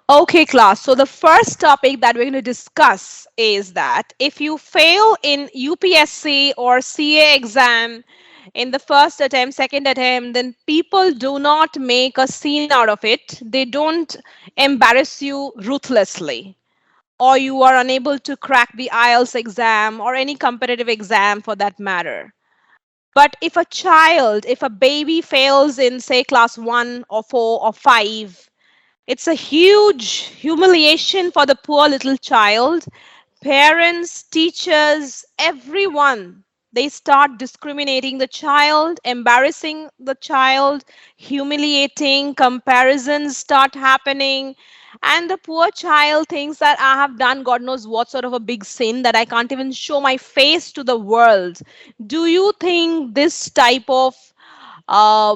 Okay, class. So the first topic that we're going to discuss is that if you fail in UPSC or CA exam in the first attempt, second attempt, then people do not make a scene out of it. They don't embarrass you ruthlessly. Or you are unable to crack the IELTS exam or any competitive exam for that matter. But if a child, if a baby fails in, say, class 1 or 4 or 5, it's a huge humiliation for the poor little child. Parents, teachers, everyone, they start discriminating the child, embarrassing the child, humiliating, comparisons start happening. And the poor child thinks that I have done God knows what sort of a big sin that I can't even show my face to the world. Do you think this type of uh,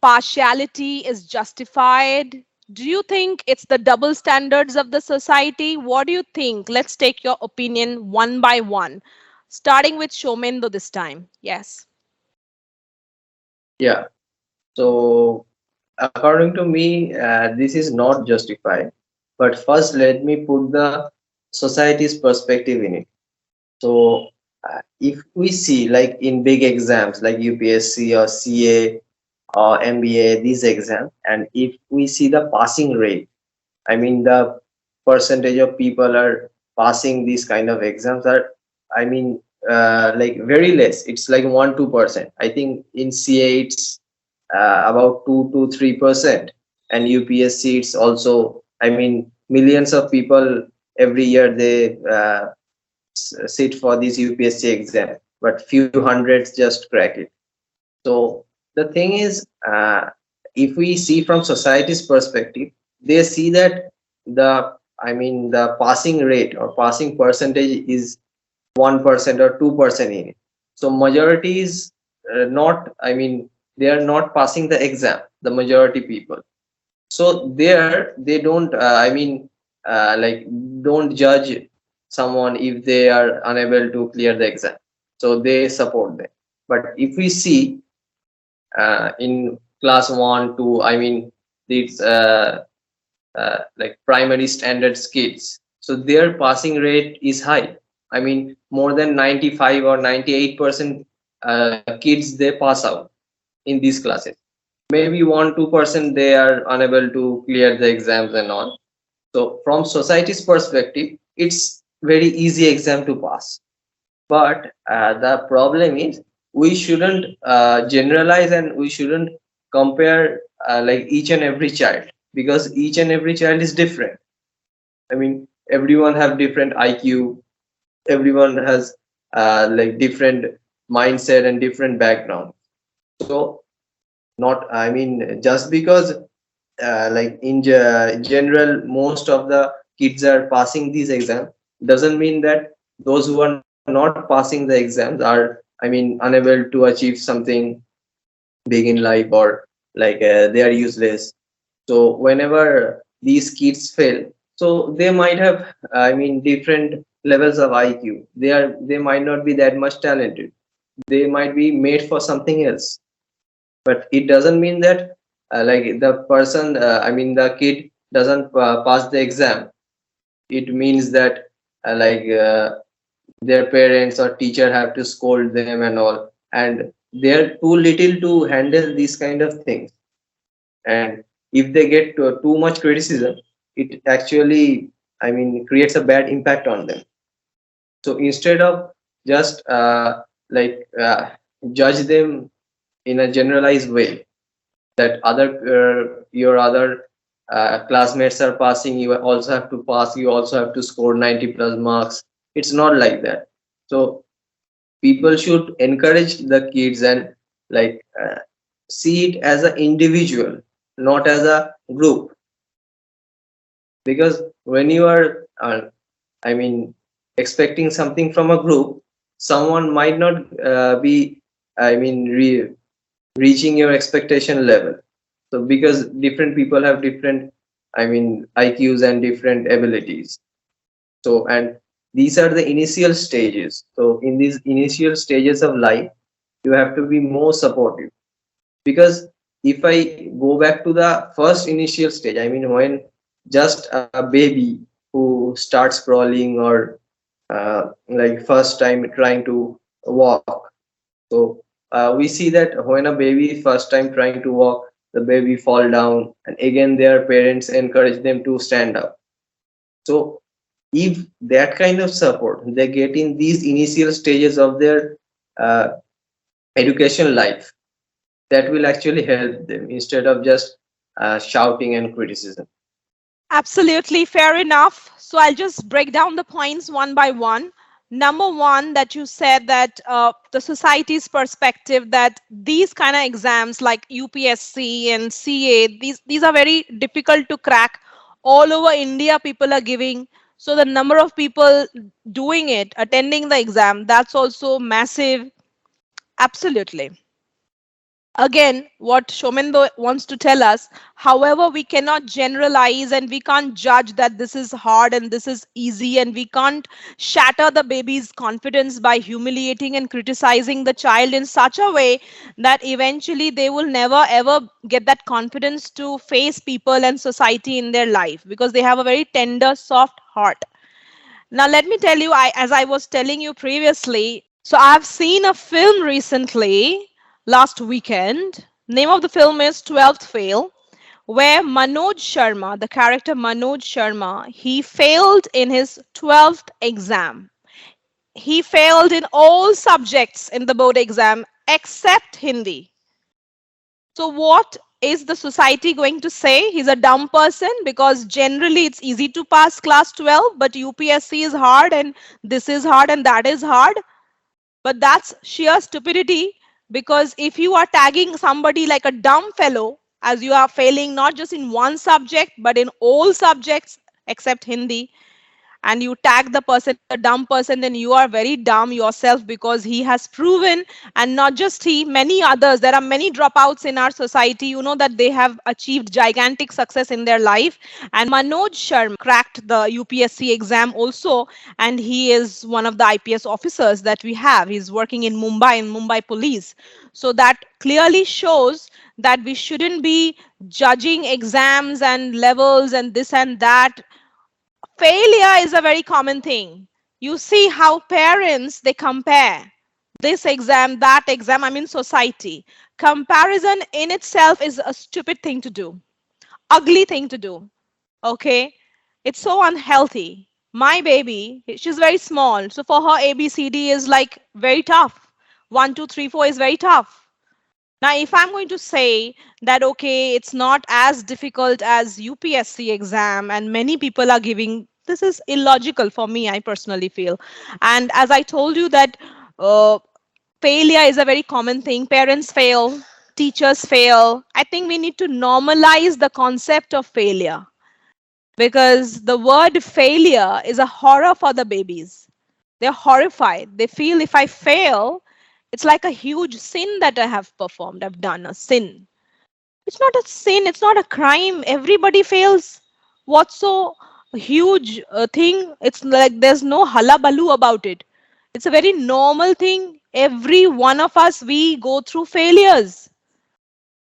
partiality is justified? Do you think it's the double standards of the society? What do you think? Let's take your opinion one by one. Starting with Shomendo this time. Yes. Yeah. So according to me, this is not justified. But first, let me put the society's perspective in it. So if we see like in big exams like UPSC or CA or MBA, these exams, and if we see the passing rate, I mean the percentage of people are passing these kind of exams are, I mean, like very less. It's like 1-2%. I think in CA it's about 2 to 3%, and UPSC it's also. I mean, millions of people every year they sit for this UPSC exam, but few hundreds just crack it. So the thing is, if we see from society's perspective, they see that the, I mean, the passing rate or passing percentage is 1% or 2% in it. So majority is not, I mean, they are not passing the exam, the majority people. So there they don't, I mean, like don't judge someone if they are unable to clear the exam. So they support them. But if we see in class 1 2, I mean, these like primary standards kids, so their passing rate is high. I mean, more than 95 or 98% kids they pass out in these classes. Maybe 1-2% they are unable to clear the exams and all. So from society's perspective, it's very easy exam to pass. But the problem is we shouldn't generalize, and we shouldn't compare like each and every child, because each and every child is different. I mean, everyone have different IQ, everyone has like different mindset and different background. So not, I mean, just because like in general most of the kids are passing these exams doesn't mean that those who are not passing the exams are, I mean, unable to achieve something big in life, or like they are useless. So whenever these kids fail, so they might have, I mean, different levels of IQ. They might not be that much talented, they might be made for something else. But it doesn't mean that like the person, I mean the kid doesn't pass the exam. It means that like their parents or teacher have to scold them and all, and they're too little to handle these kind of things. And if they get too much criticism, it actually, I mean, creates a bad impact on them. So instead of just like judge them in a generalized way, that other your other classmates are passing, you also have to pass, you also have to score 90 plus marks. It's not like that. So people should encourage the kids and like see it as an individual, not as a group. Because when you are I mean, expecting something from a group, someone might not be, I mean, reaching your expectation level. So because different people have different, I mean, IQs and different abilities. So, and these are the initial stages. So in these initial stages of life, you have to be more supportive. Because if I go back to the first initial stage, I mean, when just a baby who starts crawling or like first time trying to walk. So we see that when a baby first time trying to walk, the baby fall down, and again their parents encourage them to stand up. So if that kind of support they get in these initial stages of their uh, education life, that will actually help them instead of just shouting and criticism. Absolutely fair enough. So I'll just break down the points one by one. Number one, that you said that the society's perspective that these kind of exams like UPSC and CA, these are very difficult to crack. All over India, people are giving. So the number of people doing it, attending the exam, that's also massive. Absolutely. Again, what Shomendo wants to tell us, however, we cannot generalize and we can't judge that this is hard and this is easy, and we can't shatter the baby's confidence by humiliating and criticizing the child in such a way that eventually they will never ever get that confidence to face people and society in their life because they have a very tender, soft heart. Now, let me tell you, as I was telling you previously, so I've seen a film recently, last weekend. Name of the film is 12th Fail, where Manoj Sharma, the character Manoj Sharma, he failed in his 12th exam. He failed in all subjects in the board exam except Hindi. So, what is the society going to say? He's a dumb person because generally it's easy to pass class 12, but UPSC is hard and this is hard and that is hard. But that's sheer stupidity because if you are tagging somebody like a dumb fellow as you are failing not just in one subject but in all subjects except Hindi, and you tag the person as a dumb person, then you are very dumb yourself because he has proven, and not just he, many others. There are many dropouts in our society, you know, that they have achieved gigantic success in their life. And Manoj Sharma cracked the UPSC exam also, and he is one of the IPS officers that we have. He's working in Mumbai, in Mumbai police. So that clearly shows that we shouldn't be judging exams and levels and this and that. Failure is a very common thing. You see how parents they compare this exam, that exam. I mean, society. Comparison in itself is a stupid thing to do, ugly thing to do. Okay, it's so unhealthy. My baby, she's very small, so for her ABCD is like very tough. 1, 2, 3, 4 is very tough. Now, if I'm going to say that, okay, it's not as difficult as UPSC exam and many people are giving, this is illogical for me, I personally feel. And as I told you that uh, failure is a very common thing. Parents fail, teachers fail. I think we need to normalize the concept of failure because the word failure is a horror for the babies. They're horrified. They feel if I fail, it's like a huge sin that I have performed. I've done a sin. It's not a sin, it's not a crime. Everybody fails. What's so huge thing? It's like there's no halabaloo about it. It's a very normal thing. Every one of us, we go through failures.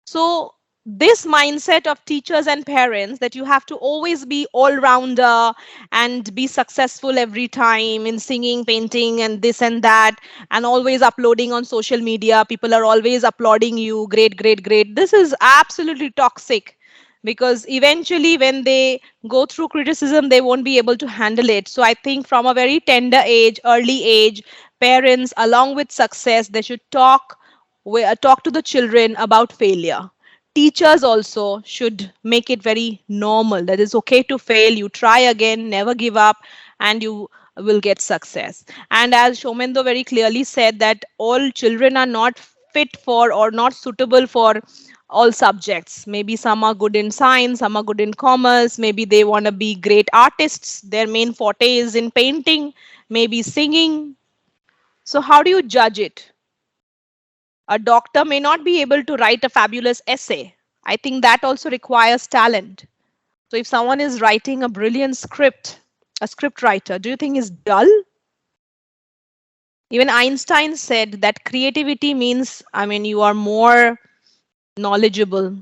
So this mindset of teachers and parents that you have to always be all rounder and be successful every time in singing, painting, and this and that, and always uploading on social media, people are always applauding you, great, great, great, this is absolutely toxic because eventually when they go through criticism they won't be able to handle it. So I think from a very tender age, early age, parents along with success, they should talk to the children about failure. Teachers also should make it very normal that it's okay to fail, you try again, never give up, and you will get success. And as Shomendo very clearly said that all children are not fit for or not suitable for all subjects. Maybe some are good in science, some are good in commerce, maybe they want to be great artists, their main forte is in painting, maybe singing. So how do you judge it? A doctor may not be able to write a fabulous essay. I think that also requires talent. So if someone is writing a brilliant script, a script writer, do you think is dull? Even Einstein said that creativity means, I mean, you are more knowledgeable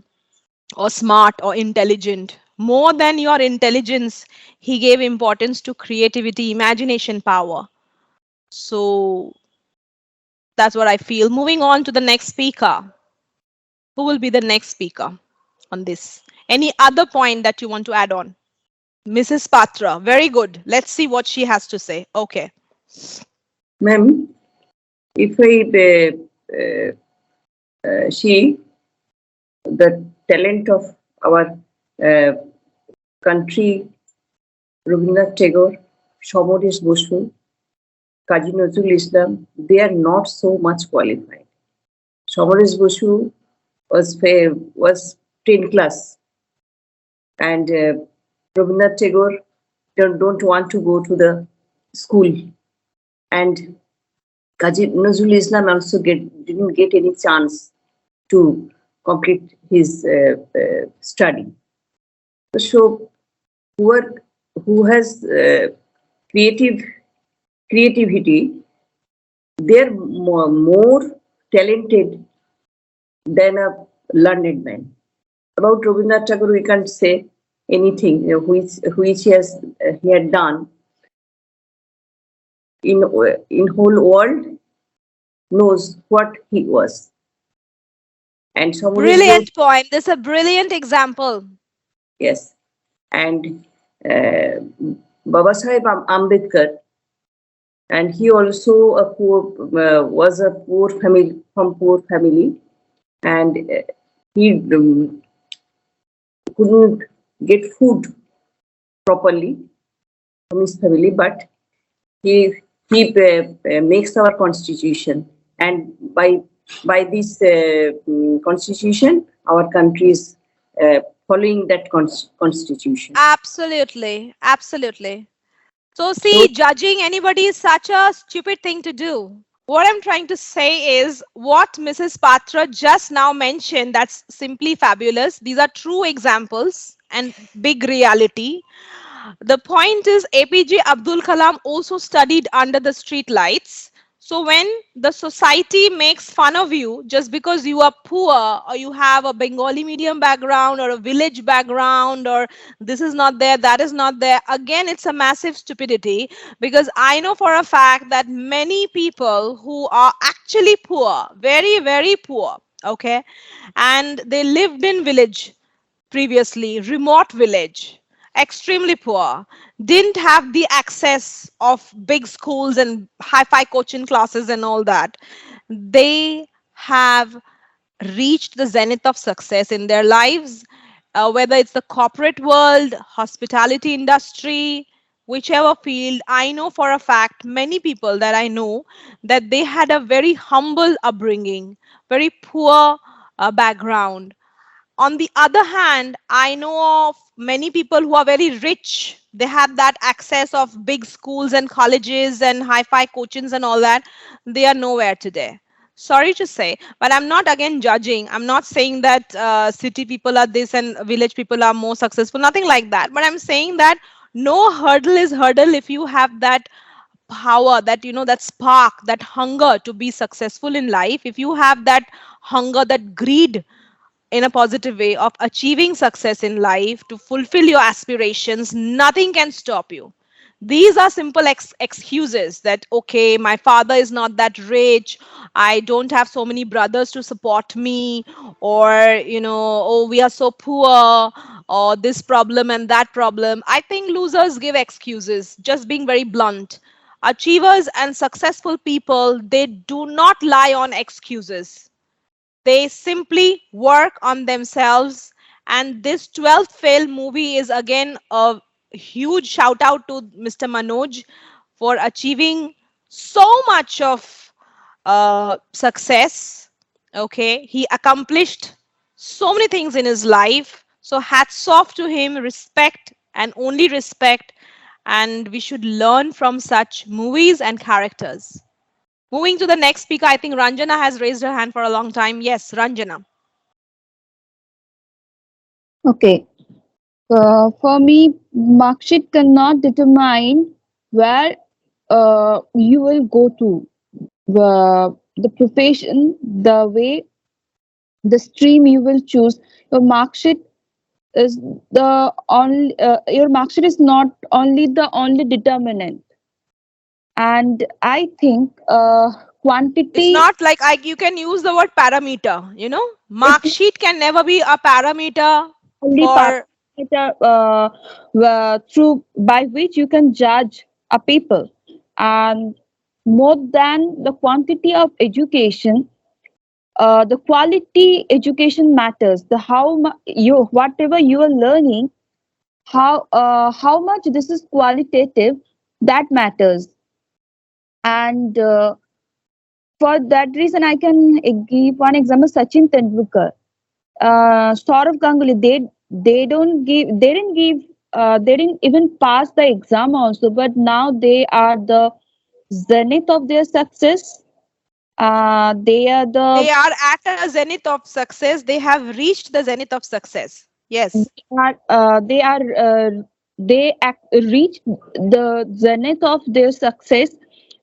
or smart or intelligent. More than your intelligence, he gave importance to creativity, imagination power. So that's what I feel. Moving on to the next speaker. Who will be the next speaker on this? Any other point that you want to add on? Mrs. Patra. Very good. Let's see what she has to say. Okay. Ma'am, if she, the talent of our uh, country, Rabindranath Tagore, Shomodesh Boshu, Kazi Nazrul Islam, they are not so much qualified. Shomodesh Boshu was 10 class, and Rabindranath Tagore don't want to go to the school, and Kazi Nazrul Islam also didn't get any chance to complete his study. So who has creative creativity, they're more talented than a learned man. About Rabindranath Tagore, we can't say anything which he had done in whole world knows what he was. And Samuel Bose, Brilliant point. This is a brilliant example. yes, and uh, Baba Sahib Ambedkar, and he also was a poor family from poor family, and he couldn't get food properly from his family, but he makes our constitution, and by this constitution, our country is following that constitution. Absolutely. Absolutely. So, So see, judging anybody is such a stupid thing to do. What I'm trying to say is what Mrs. Patra just now mentioned, that's simply fabulous. These are true examples and big reality. The point is, APJ Abdul Kalam also studied under the street lights. So when the society makes fun of you just because you are poor or you have a Bengali medium background or a village background or this is not there, that is not there, again, it's a massive stupidity because I know for a fact that many people who are actually poor, very, very poor, okay, and they lived in village previously, remote village, extremely poor, didn't have the access of big schools and hi-fi coaching classes and all that. They have reached the zenith of success in their lives, whether it's the corporate world, hospitality industry, whichever field. I know for a fact many people that I know that they had a very humble upbringing, very poor background. On the other hand, I know of many people who are very rich. They have that access of big schools and colleges and hi-fi coachings and all that. They are nowhere today. Sorry to say, but I'm not again judging. I'm not saying that city people are this and village people are more successful. Nothing like that. But I'm saying that no hurdle is hurdle if you have that power, that that spark, that hunger to be successful in life. If you have that hunger, that greed in a positive way of achieving success in life, to fulfill your aspirations, nothing can stop you. These are simple excuses that, okay, my father is not that rich, I don't have so many brothers to support me, or, oh, we are so poor, or this problem and that problem. I think losers give excuses, just being very blunt. Achievers and successful people, they do not lie on excuses, they simply work on themselves. And this 12th fail movie is again a huge shout out to Mr. Manoj for achieving so much of success. Okay, he accomplished so many things in his life. So hats off to him, respect and only respect. And we should learn from such movies and characters. Moving to the next speaker, I think Ranjana has raised her hand for a long time. Yes, Ranjana. Okay. For me, mark sheet cannot determine where you will go to. The profession, the way, the stream you will choose. Your mark sheet is the only your mark sheet is not only the only determinant. And I think It's quantity not like you can use the word parameter, is mark sheet can never be a parameter only for. parameter through by which you can judge a people. And more than the quantity of education, the quality education matters. The you whatever you are learning, how much this is qualitative, that matters. And for that reason, I can give one example: Sachin Tendulkar, Sourav Ganguly. They didn't give, they didn't even pass the exam also, but now they are the zenith of their success. They are the They are at a zenith of success. They have reached the zenith of success. Yes. they are reach the zenith of their success.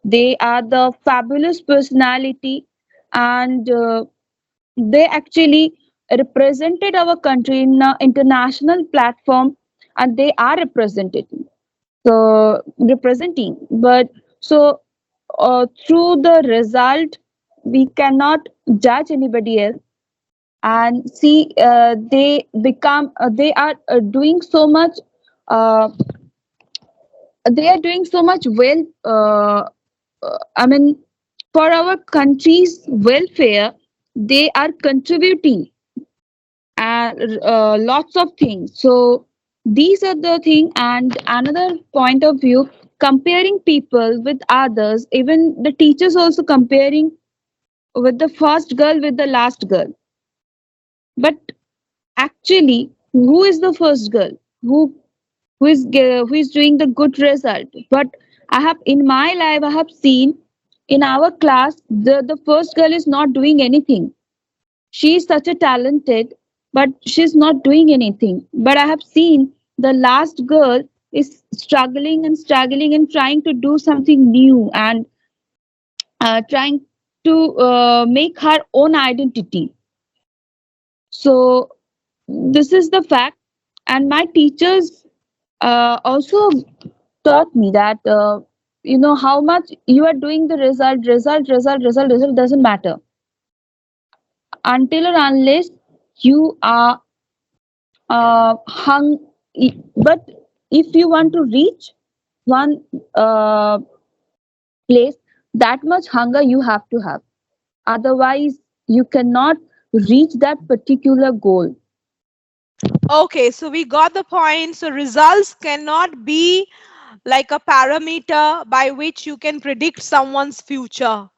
They are the fabulous personality, and they actually represented our country in an international platform, and they are representing. But so through the result, we cannot judge anybody else. And see, they are doing so much, uh, they are doing so much well, I mean, for our country's welfare. They are contributing lots of things. So these are the thing. And another point of view, comparing people with others, even the teachers also comparing with the first girl with the last girl. But actually, who is the first girl, who who is doing the good result? But I have, in my life, I have seen in our class, the first girl is not doing anything. She is such a talented, but she's not doing anything. But I have seen the last girl is struggling and struggling and trying to do something new, and trying to make her own identity. So this is the fact. And my teachers also taught me that how much you are doing, the result doesn't matter until or unless you are hung. But if you want to reach one place, that much hunger you have to have. Otherwise, you cannot reach that particular goal. Okay, so we got the point. So results cannot be like a parameter by which you can predict someone's future,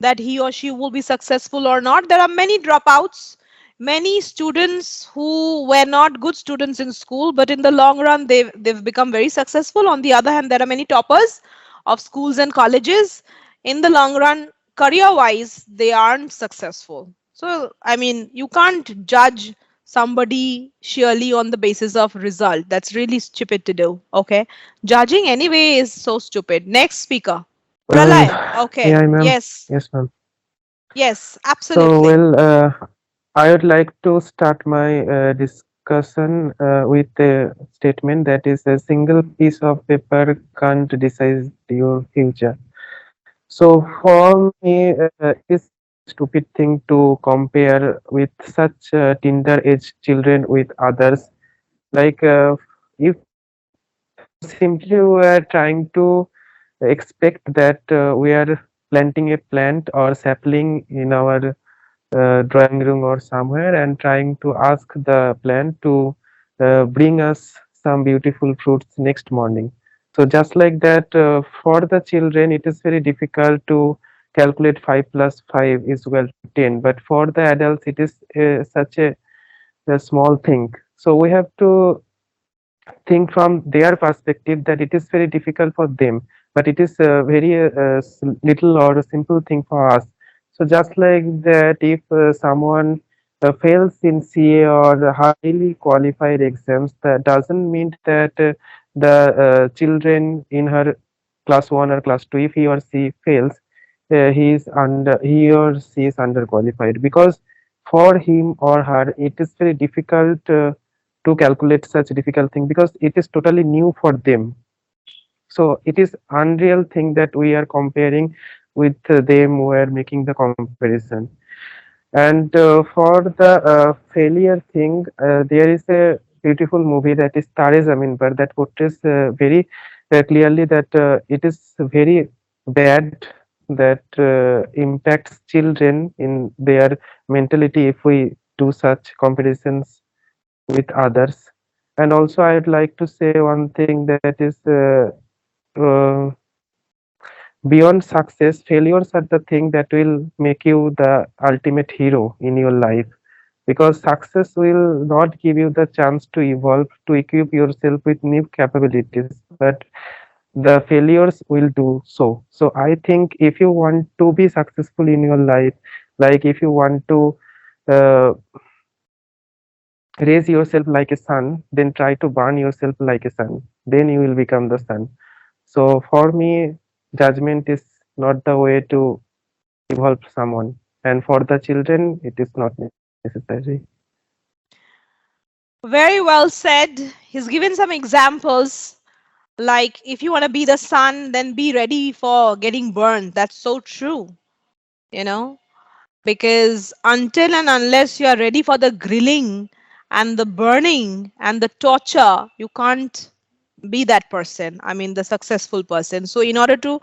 that he or she will be successful or not. There are many dropouts, many students who were not good students in school, but in the long run, they've become very successful. On the other hand, there are many toppers of schools and colleges. In the long run, career wise, they aren't successful. So, I mean, you can't judge somebody surely on the basis of result. That's really stupid to do. Okay. Judging anyway is so stupid. Next speaker. Well, Pralay. Okay. yeah, ma'am. Yes. Yes, ma'am. Yes, So, absolutely. well, I would like to start my discussion with a statement that is a single piece of paper can't decide your future. So, for me, it is a stupid thing to compare with such tender age children with others. Like, if simply we are trying to expect that we are planting a plant or sapling in our drawing room or somewhere and trying to ask the plant to bring us some beautiful fruits next morning. So just like that, for the children it is very difficult to calculate 5 plus 5 is equal to 10, but for the adults it is such a small thing. So we have to think from their perspective that it is very difficult for them, but it is very little or a simple thing for us. So just like that, if someone fails in CA or highly qualified exams, that doesn't mean that the children in her class 1 or class 2, if he or she fails, he or she is underqualified, because for him or her it is very difficult to calculate such difficult thing because it is totally new for them. So it is unreal thing that we are comparing with them. We are making the comparison. And for the failure thing, there is a beautiful movie that is Tare Zameen Par that portrays very clearly that it is very bad that impacts children in their mentality if we do such comparisons with others. And also, I'd like to say one thing that is uh, beyond success, failures are the thing that will make you the ultimate hero in your life because success will not give you the chance to evolve, to equip yourself with new capabilities, but the failures will do so. So I think if you want to be successful in your life, like if you want to uh, raise yourself like a sun, then try to burn yourself like a sun. Then you will become the sun. So for me, judgment is not the way to evolve someone, and for the children, it is not necessary. Very well said. He's given some examples like if you want to be the sun, then be ready for getting burned. That's so true, you know, because until and unless you are ready for the grilling and the burning and the torture, you can't be that person. I mean, the successful person. So, in order to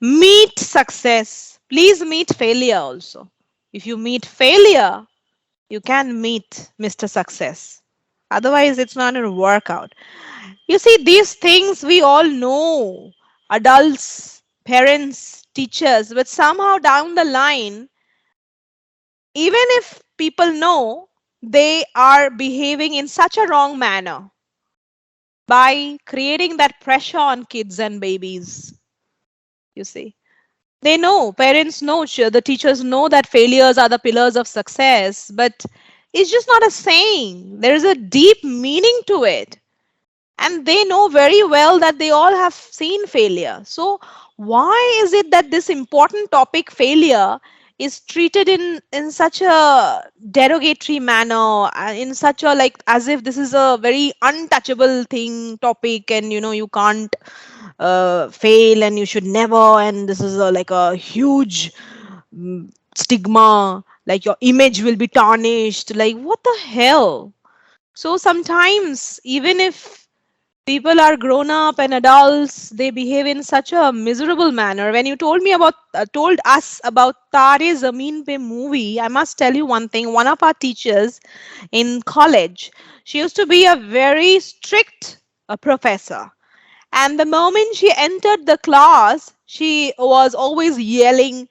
meet success, please meet failure also. If you meet failure, you can meet Mr. Success. Otherwise, it's not going to work out. You see, these things we all know, adults, parents, teachers, but somehow down the line, even if people know, they are behaving in such a wrong manner by creating that pressure on kids and babies. You see, they know, parents know, the teachers know that failures are the pillars of success, but it's just not a saying. There is a deep meaning to it. And they know very well that they all have seen failure. So, why is it that this important topic, failure, is treated in such a derogatory manner, in such a like as if this is a very untouchable thing, topic, and you can't fail and you should never, and this is like a huge stigma, like your image will be tarnished. Like, what the hell? So sometimes, even if people are grown up and adults, they behave in such a miserable manner. When you told us about Tare Zameen Pe movie, I must tell you one thing. One of our teachers in college, she used to be a very strict professor. And the moment she entered the class, she was always yelling,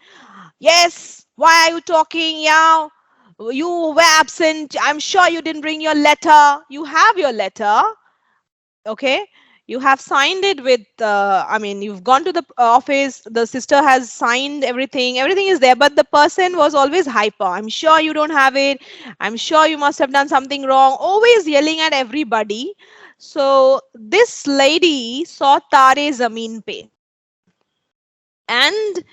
"Yes, why are you talking? Yeah, you were absent. I'm sure you didn't bring your letter. You have your letter. Okay, you have signed it with I mean, you've gone to the office, the sister has signed everything, everything is there, but the person was always hyper. I'm sure you don't have it. I'm sure you must have done something wrong," always yelling at everybody. So this lady saw Tare Zameen Pe, and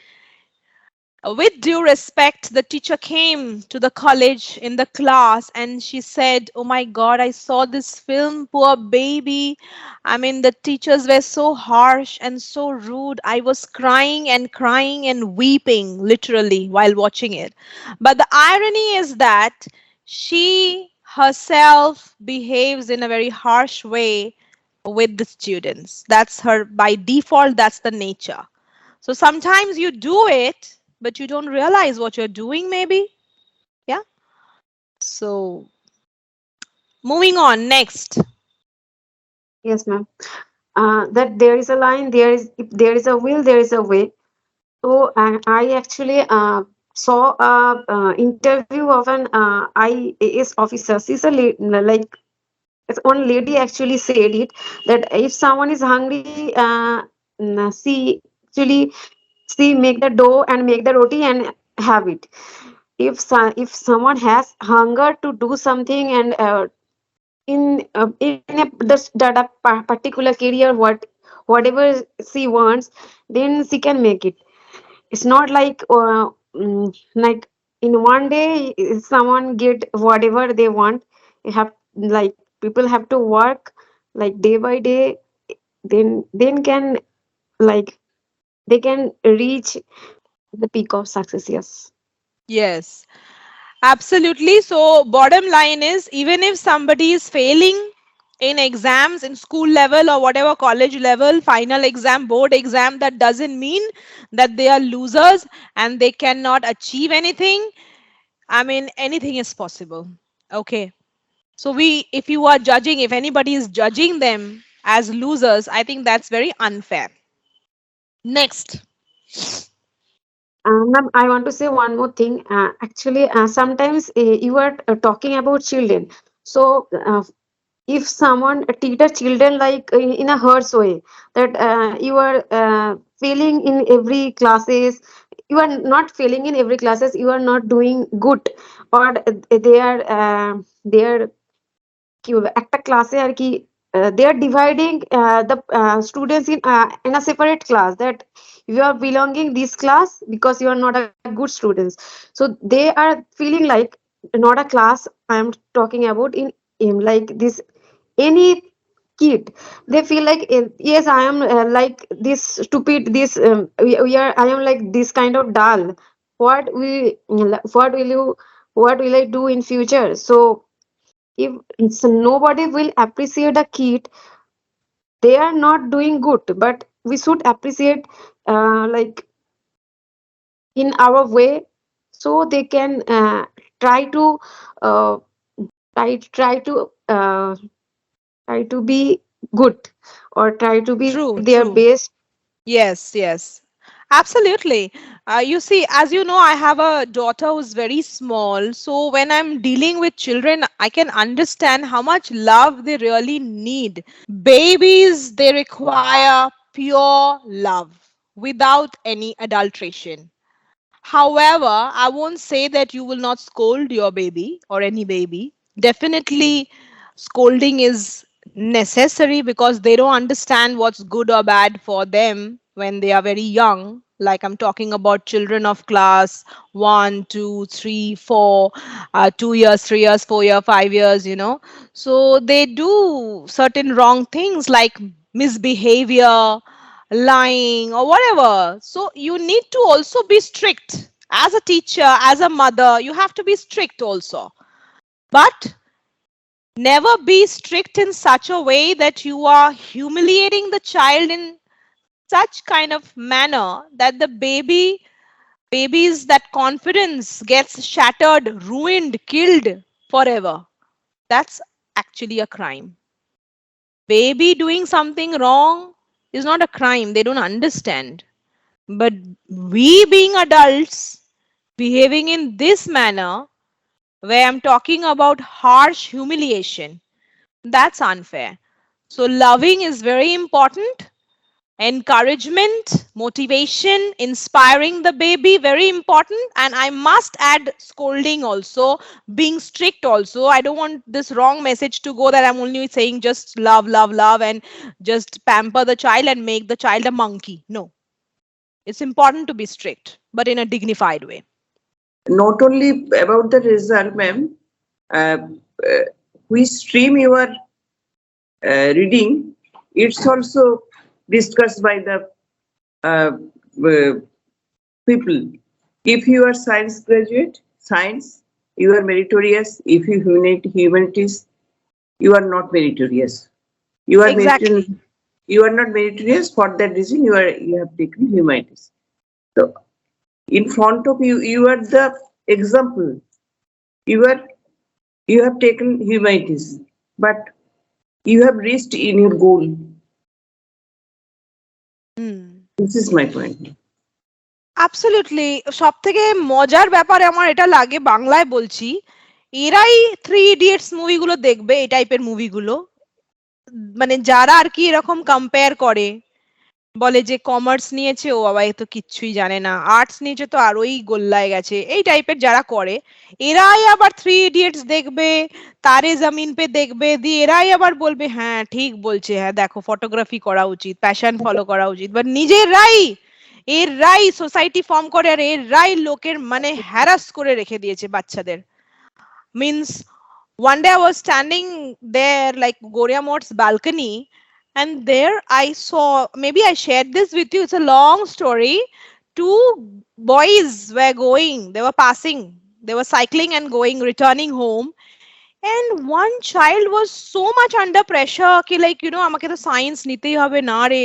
with due respect, the teacher came to the college in the class and she said, "Oh my God, I saw this film, poor baby. I mean, the teachers were so harsh and so rude. I was crying and weeping literally while watching it." But the irony is that she herself behaves in a very harsh way with the students. That's her, by default, that's the nature. So sometimes you do it, but you don't realize what you're doing, maybe. Yeah. So moving on next. Yes, ma'am. That there is a line, there is if there is a will, there is a way. So I actually saw a interview of an IAS officer. She's a like it's one lady actually said it that if someone is hungry, she actually she make the dough and make the roti and have it. If someone has hunger to do something and in a that a particular career whatever she wants, then she can make it. It's not like in one day if someone get whatever they want, you have like people have to work like day by day, then can like they can reach the peak of success. Yes. Yes, absolutely. So, bottom line is, even if somebody is failing in exams in school level or whatever college level, final exam, board exam, that doesn't mean that they are losers and they cannot achieve anything. I mean, anything is possible. Okay. So, if you are judging, if anybody is judging them as losers, I think that's very unfair. Next. Ma'am, I want to say one more thing. Actually, sometimes you are talking about children. So, if someone teach the children like in a harsh way, that you are failing in every classes, you are not failing in every classes, you are not doing good, or they are কি বলবো একটা ক্লাসে আর কি they are dividing the students in a separate class, that you are belonging this class because you are not a good students. So they are feeling like not a class I am talking about in like this any kid, they feel like yes I am like this stupid, this we are I am like this kind of dull, what we what will you what will I do in future? So if nobody will appreciate a kid, they are not doing good, but we should appreciate like in our way, so they can try to uh, try to try to be good, or try to be True, their true. best. Yes, yes. Absolutely. You see, as you know, I have a daughter who's very small. So when I'm dealing with children, I can understand how much love they really need. Babies, they require pure love without any adulteration. However, I won't say that you will not scold your baby or any baby. Definitely, scolding is necessary because they don't understand what's good or bad for them when they are very young. Like I'm talking about children of class 1, 2, 3, 4, 2 years, 3 years, 4 years, 5 years, So they do certain wrong things like misbehavior, lying or whatever. So you need to also be strict as a teacher, as a mother. You have to be strict also, but never be strict in such a way that you are humiliating the child in such kind of manner that the baby's that confidence gets shattered, ruined, killed forever. That's actually a crime. Baby doing something wrong is not a crime. They don't understand. But we being adults behaving in this manner, where I'm talking about harsh humiliation, that's unfair. So, loving is very important. Encouragement, motivation, inspiring the baby, very important. And I must add scolding also, being strict also. I don't want this wrong message to go that I'm only saying just love, love, love, and just pamper the child and make the child a monkey. No, it's important to be strict, but in a dignified way. Not only about the result, ma'am, uh, uh, we stream your reading, it's also discussed by the people. If you are science graduate, science, you are meritorious. If you humanities, you are not meritorious. You are Exactly. you are not meritorious. For that reason, you have taken humanities. So in front of you, you are the example. You have taken humanities, but you have reached in your goal. This is my point. Absolutely সব থেকে মজার ব্যাপার আমার এটা লাগে, বাংলায় বলছি, এরাই থ্রি ইডিয়টস মুভিগুলো দেখবে, এই টাইপের মুভিগুলো, মানে যারা আর কি এরকম কম্পেয়ার করে, বলে যে কমার্স নিয়েছে ও বাবা এ তো কিচ্ছুই জানে না, আর্টস নিয়েছে তো আরোই গোল্লায় গেছে, এই টাইপের যারা করে, এরাই আবার থ্রি ইডিয়টস দেখবে, তারে জমিন পে দেখবে, দিয়ে এরাই আবার বলবে হ্যাঁ ঠিক বলছে, হ্যাঁ দেখো ফটোগ্রাফি করা উচিত, প্যাশন ফলো করা উচিত, বাট এরাই সোসাইটি ফর্ম করে আর এরাই লোকের মানে হ্যারাস করে রেখে দিয়েছে বাচ্চাদের। Means One day I was standing there like Goria Mort's balcony, and there I saw, maybe I shared this with you, it's a long story. Two boys were going, they were passing, they were cycling and going, returning home. And one child was so much under pressure ki like, you know, আমাকে তো science নিতেই হবে না রে,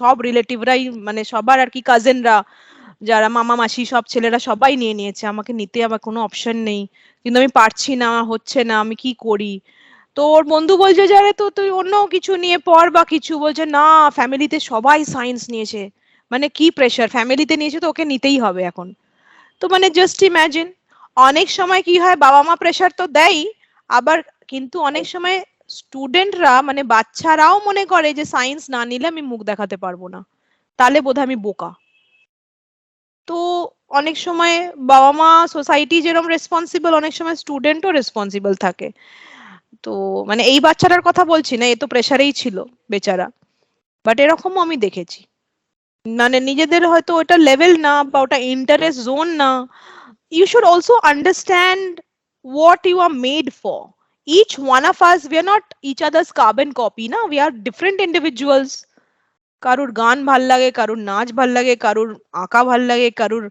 সব রিলেটিভরাই মানে সবার আর কি কাজিনরা যারা মামা মাসি সব ছেলেরা সবাই নিয়ে নিয়েছে, আমাকে নিতে আমার কোনো অপশন নেই, কিন্তু আমি পারছি না, হচ্ছে না, আমি কি করি? তো ওর বন্ধু বলছে যে আরে তো তুই অন্য কিছু নিয়ে পড় বা কিছু, বলছে না ফ্যামিলিতে সবাই সায়েন্স নিয়েছে, মানে কি প্রেশার, ফ্যামিলিতে নিয়েছে তো ওকে নিতেই হবে এখন। তো মানে জাস্ট ইমাজিন, অনেক সময় কি হয় বাবা মা প্রেশার তো দেয়, আবার কিন্তু অনেক সময় স্টুডেন্টরা মানে বাচ্চারাও মনে করে যে সায়েন্স না নিলে আমি মুখ দেখাতে পারবো না, তাহলে বোধহয় আমি বোকা। তো অনেক সময় বাবা মা সোসাইটি যেরকম রেসপন্সিবল, অনেক সময় স্টুডেন্টও রেসপন্সিবল থাকে। তো মানে এই বাচ্চাটার কথা বলছি না, এ তো প্রেসারেই ছিল বেচারা, বাট এরকমও আমি দেখেছি, মানে নিজেদের হয়তো ওটা লেভেল না বা ওটা ইন্টারেস্ট জোন না। You should also understand what you are made for. Each one of us, we are not each other's carbon copy, na, we are different individuals. কারুর গান ভাল লাগে, কারুর নাচ ভাল লাগে, কারুর আঁকা ভাল লাগে, কারুর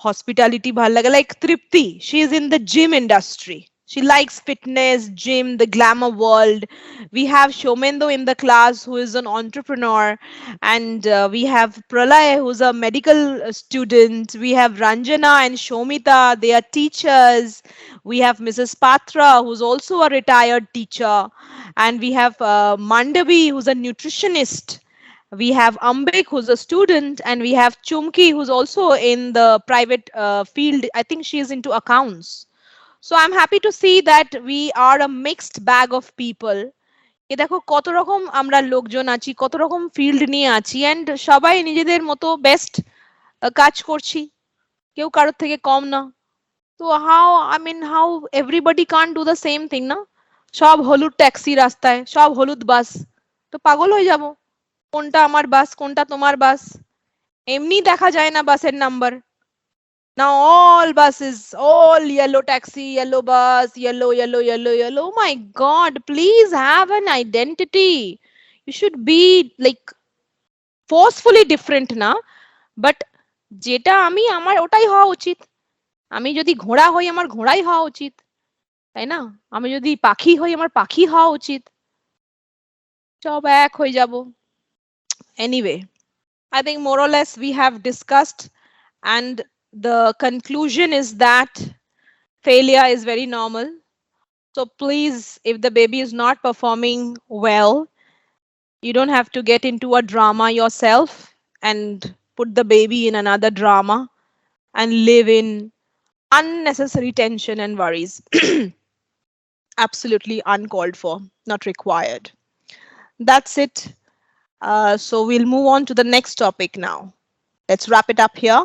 হসপিটালিটি ভাল লাগে, like Tripti, she is in the gym industry, she likes fitness, gym, the glamour world. We have Shomendo in the class who is an entrepreneur, and we have Pralay who's a medical student, we have Ranjana and Shomita, they are teachers, we have Mrs. Patra who's also a retired teacher, and we have Mandavi who's a nutritionist, we have Ambik, who's a student, and we have Chumki, who's also in the private field. I think she is into accounts. So I'm happy to see that we are a mixed bag of people. এ দেখো কত রকম আমরা লোকজন আছি, কত রকম field নিয়ে আছি, এন্ড সবাই নিজেদের মতো বেস্ট কাজ করছি, কেউ কারোর থেকে কম না। তো how, I mean how everybody can't do the same thing না? সব হলুদ ট্যাক্সি রাস্তায়, সব হলুদ বাস, তো পাগল হয়ে যাব কোনটা আমার বাস কোনটা তোমার বাস, এমনি দেখা যায় না বাসের number. Now all buses, all yellow taxi, yellow bus, yellow, yellow, yellow, yellow. Oh my God, please have an identity. You should be like forcefully different না, but যেটা আমি আমার ওটাই হওয়া উচিত। আমি যদি ঘোড়া হই আমার ঘোড়াই হওয়া উচিত, তাই না? আমি যদি পাখি হই আমার পাখি হওয়া উচিত, সব এক হয়ে যাব। Anyway, I think more or less we have discussed, and the conclusion is that failure is very normal. So please, if the baby is not performing well, you don't have to get into a drama yourself and put the baby in another drama and live in unnecessary tension and worries. Absolutely uncalled for, not required. That's it. So we'll move on to the next topic now. Let's wrap it up here.